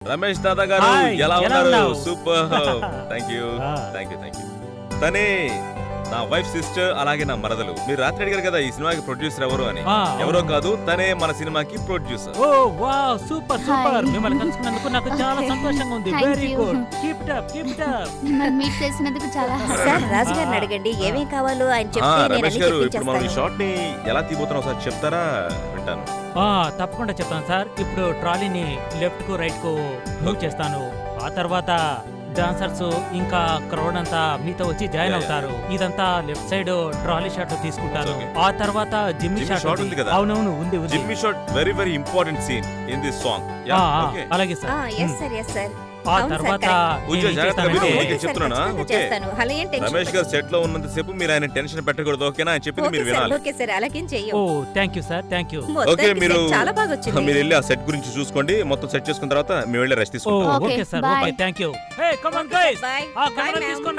రమేష్ దాదా గారు హాయ్, ఎలా ఎలా ఉన్నారు? ఉన్నావు? సూపర్. Thank you. తనే నా వైఫ్ సిస్టర్, అలాగే నా మరదలు. మీరు రాత్రి అడిగారు కదా ఈ సినిమాకి ప్రొడ్యూసర్ ఎవరు అని. ఎవరో కాదు, తనే మన సినిమాకి ప్రొడ్యూసర్. ఓ వావ్, సూపర్ సూపర్. హాయ్. మిమ్మల్ని కలుసుకున్నందుకు నాకు చాలా సంతోషంగా ఉంది. Thank very you. Good. Keep it up, keep it up. మిమ్మల్ని మీట్ చేసినందుకు చాలా సార్ రాజుగారిని అడగండి ఏమేం కావాలో ఆయన ఆ, చెప్తే నేను రమేష్ అన్ని గారు ఇప్పుడు మనం ఈ తెప్పించేస్తాను. షాట్ ని ఎలా తీయబోతున్నాం ఒకసారి చెప్తారా? వింటాను. తప్పకుండా చెప్తాను సార్. ఇప్పుడు ట్రాలీని లెఫ్ట్ కు రైట్ కు మూవ్ Okay. చేస్తాను. ఆ తర్వాత డాన్సర్స్ ఇంకా క్రౌడ్ అంతా మీతో వచ్చి జాయిన్ Yeah, అవుతారు. ఇదంతా లెఫ్ట్ సైడ్ ట్రాలీ షాట్ తీసుకుంటాను. Okay. ఆ తర్వాత జిమ్మి జిమ్మి షాట్ షాట్ ఉంది కదా? అవునవును, ఉంది ఉంది. Jimmy shot very very important scene in this song. అలాగే sir. Yes sir yes sir ఆ అవును సార్, తర్వాత correct. పూజ నేను ఏం జాగ్రత్తగా చేస్తానంటే- విను. ఓకే నేను సార్, చెప్తున్నానా? ఖచ్చితంగా ఓకే. చేస్తాను. అలా ఏం టెన్షన్ రమేష్ గారు సెట్ లో ఉన్నంత సేపు మీరు ఆయన టెన్షన్ పెట్టకూడదు. ఓకేనా? ఆయన చెప్పింది మీరు వినాలి. ఓకే సార్ అలాగేం చెయ్యం oh thank you sir, thank you. Okay, మీరు చాలా బాగా వచ్చింది. మీరు వెళ్ళి ఆ సెట్ గురించి చూసుకోండి. మొత్తం సెట్ చేసుకున్న తర్వాత మేము వెళ్ళి రెస్ట్ ఓ తీసుకుంటాం. Okay, okay sir, bye. Okay thank you. Hey come on guys, boy ఆ కెమెరా తీసుకోండి.